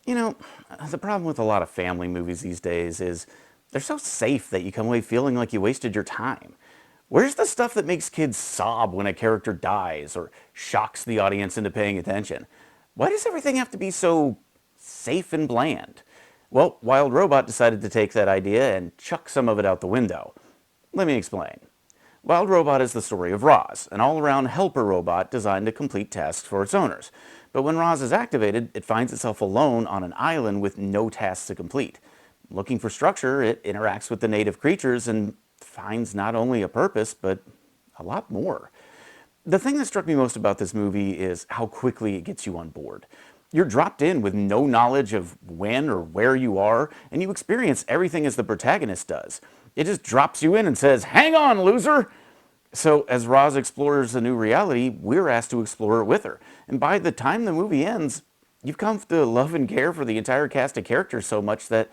You know, the problem with a lot of family movies these days is they're so safe that you come away feeling like you wasted your time. Where's the stuff that makes kids sob when a character dies or shocks the audience into paying attention? Why does everything have to be so safe and bland? Well, Wild Robot decided to take that idea and chuck some of it out the window. Let me explain. Wild Robot is the story of Roz, an all-around helper robot designed to complete tasks for its owners. But when Roz is activated, it finds itself alone on an island with no tasks to complete. Looking for structure, it interacts with the native creatures and finds not only a purpose, but a lot more. The thing that struck me most about this movie is how quickly it gets you on board. You're dropped in with no knowledge of when or where you are, and you experience everything as the protagonist does. It just drops you in and says, "Hang on, loser!" So, as Roz explores a new reality, we're asked to explore it with her. And by the time the movie ends, you've come to love and care for the entire cast of characters so much that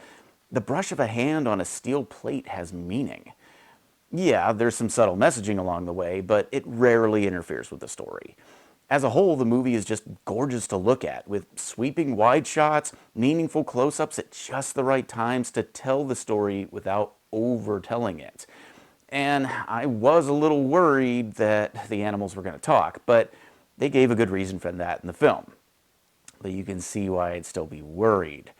the brush of a hand on a steel plate has meaning. Yeah, there's some subtle messaging along the way, but it rarely interferes with the story. As a whole, the movie is just gorgeous to look at, with sweeping wide shots, meaningful close-ups at just the right times to tell the story without over-telling it. And I was a little worried that the animals were going to talk, but they gave a good reason for that in the film. But you can see why I'd still be worried.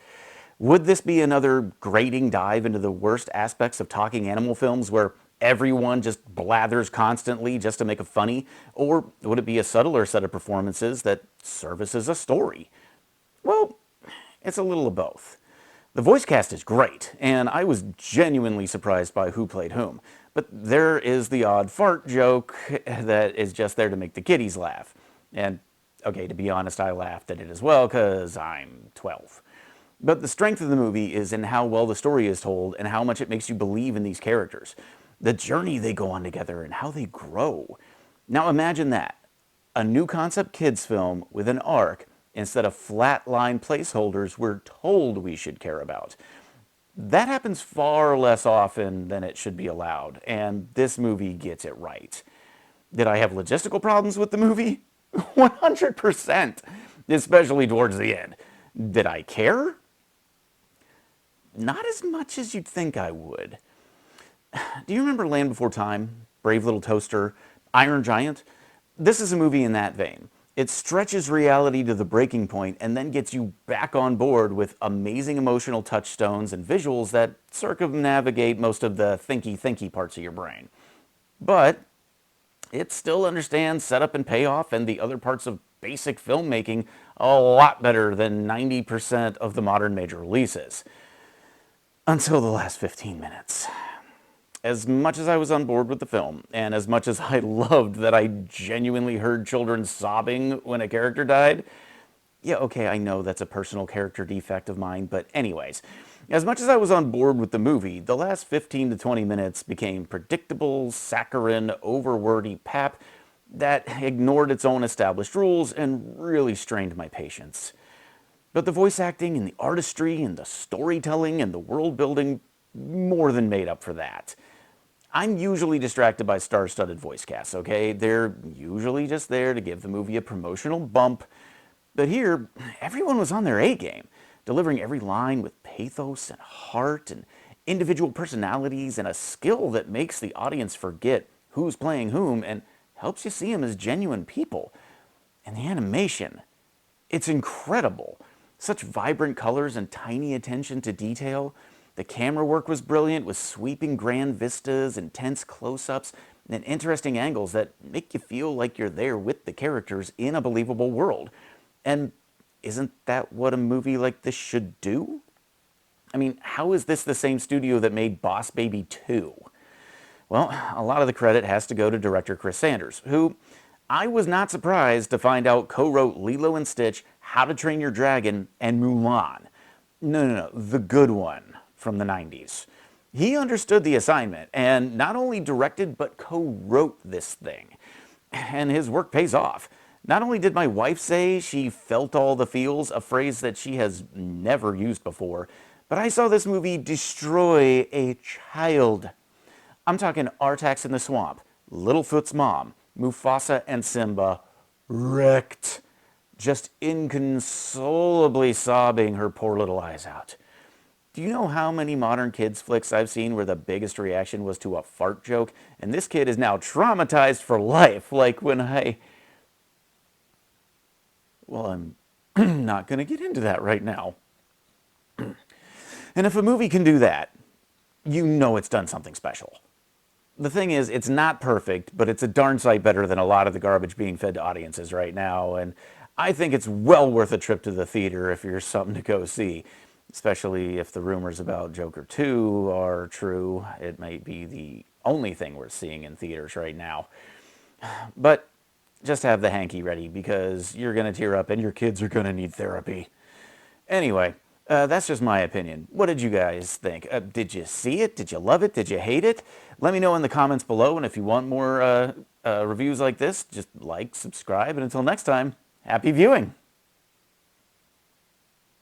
Would this be another grating dive into the worst aspects of talking animal films where everyone just blathers constantly just to make it funny? Or would it be a subtler set of performances that services a story? Well, it's a little of both. The voice cast is great, and I was genuinely surprised by who played whom. But there is the odd fart joke that is just there to make the kiddies laugh. And, okay, to be honest, I laughed at it as well because I'm 12. But the strength of the movie is in how well the story is told and how much it makes you believe in these characters. The journey they go on together and how they grow. Now imagine that. A new concept kids film with an arc instead of flatline placeholders we're told we should care about. That happens far less often than it should be allowed, and this movie gets it right. Did I have logistical problems with the movie? 100%, especially towards the end. Did I care? Not as much as you'd think I would. Do you remember Land Before Time, Brave Little Toaster, Iron Giant? This is a movie in that vein. It stretches reality to the breaking point and then gets you back on board with amazing emotional touchstones and visuals that circumnavigate most of the thinky parts of your brain. But it still understands setup and payoff and the other parts of basic filmmaking a lot better than 90% of the modern major releases. Until the last 15 minutes. As much as I was on board with the film, and as much as I loved that I genuinely heard children sobbing when a character died, yeah, okay, I know that's a personal character defect of mine, but anyways, as much as I was on board with the movie, the last 15 to 20 minutes became predictable, saccharine, overwordy pap that ignored its own established rules and really strained my patience. But the voice acting and the artistry and the storytelling and the world building more than made up for that. I'm usually distracted by star-studded voice casts, okay? They're usually just there to give the movie a promotional bump. But here, everyone was on their A-game, delivering every line with pathos and heart and individual personalities and a skill that makes the audience forget who's playing whom and helps you see them as genuine people. And the animation, it's incredible. Such vibrant colors and tiny attention to detail. The camera work was brilliant with sweeping grand vistas, intense close-ups, and interesting angles that make you feel like you're there with the characters in a believable world. And isn't that what a movie like this should do? I mean, how is this the same studio that made Boss Baby 2? Well, a lot of the credit has to go to director Chris Sanders, who I was not surprised to find out co-wrote Lilo and Stitch, How to Train Your Dragon, and Mulan. No, the good one from the 90s. He understood the assignment and not only directed but co-wrote this thing. And his work pays off. Not only did my wife say she felt all the feels, a phrase that she has never used before, but I saw this movie destroy a child. I'm talking Artax in the Swamp, Littlefoot's mom, Mufasa and Simba wrecked. just inconsolably sobbing her poor little eyes out. Do you know how many modern kids flicks I've seen where the biggest reaction was to a fart joke? And this kid is now traumatized for life. Like when well, I'm not going to get into that right now. And if a movie can do that, you know it's done something special. The thing is, it's not perfect, but it's a darn sight better than a lot of the garbage being fed to audiences right now. And I think it's well worth a trip to the theater if you're something to go see. Especially if the rumors about Joker 2 are true. It might be the only thing we're seeing in theaters right now. But just have the hanky ready because you're going to tear up and your kids are going to need therapy. Anyway, that's just my opinion. What did you guys think? Did you see it? Did you love it? Did you hate it? Let me know in the comments below, and if you want more reviews like this, just like, subscribe, and until next time, happy viewing!